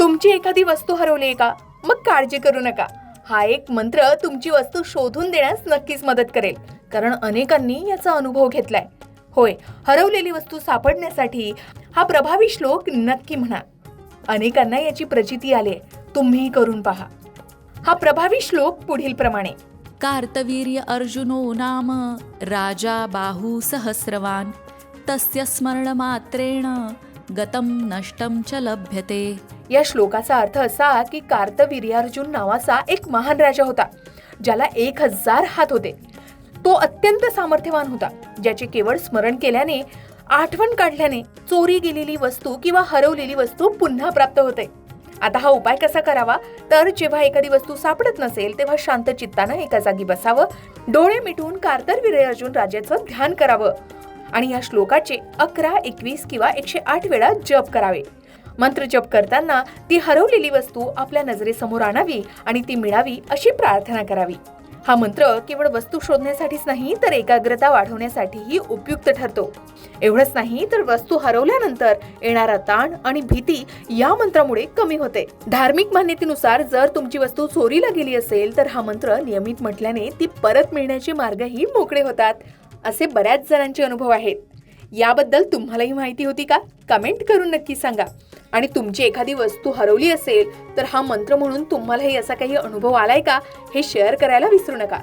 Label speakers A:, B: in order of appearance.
A: तुमची एखादी वस्तू हरवली आहे का? मग काळजी करू नका. हा एक मंत्र तुमची वस्तू शोधून देण्यास नक्कीच मदत करेल, कारण अनेकांनी याचा अनुभव घेतलाय. होय, हरवलेली वस्तू सापडण्यासाठी हा प्रभावी श्लोक नक्की म्हणा. अनेकांना याची प्रचिती आली, तुम्हीही करून पहा. हा प्रभावी श्लोक पुढील प्रमाणे:
B: कार्तवीर्य अर्जुनो नाम राजा बाहू सहस्रवान तस्य स्मरणमात्रेण गतं नष्टं च लभ्यते.
A: या श्लोकाचा अर्थ असा की कार्तवीर्यार्जुन नावाचा एक महान राजा होता, ज्याला 1000 हात होते. तो अत्यंत सामर्थ्यवान होता, ज्याचे केवळ स्मरण केल्याने, आठवण काढल्याने चोरी गेलेली वस्तू किंवा हरवलेली वस्तू पुन्हा प्राप्त होते. आता हा उपाय कसा करावा? तर जेव्हा एखादी वस्तू सापडत नसेल तेव्हा शांत चित्तानं एका जागी बसावं, डोळे मिटून कार्तवीर्यार्जुन राजाचं ध्यान करावं आणि या श्लोकाचे 11, 21 किंवा 108 वेळा जप करावे. मंत्र जप करताना ती हरवलेली वस्तू आपल्या नजरेसमोर आणावी आणि ती मिळावी अशी प्रार्थना करावी. हा मंत्र केवळ वस्तू शोधण्यासाठीच नाही, तर एकाग्रता वाढवण्यासाठीही उपयुक्त ठरतो. एवढंच नाही तर वस्तू हरवल्यानंतर येणारा ताण आणि भीती या मंत्रामुळे कमी होते. धार्मिक मान्यतेनुसार जर तुमची वस्तू चोरीला गेली असेल तर हा मंत्र नियमित म्हटल्याने ती परत मिळण्याचे मार्गही मोकळे होतात, असे बऱ्याच जणांचे अनुभव आहेत. याबद्दल तुम्हालाही माहिती होती का? कमेंट करून नक्की सांगा. आणि तुमची एखादी वस्तू हरवली असेल तर हा मंत्र म्हणून तुम्हालाही असा काही अनुभव आलाय का? हे शेअर करायला विसरू नका.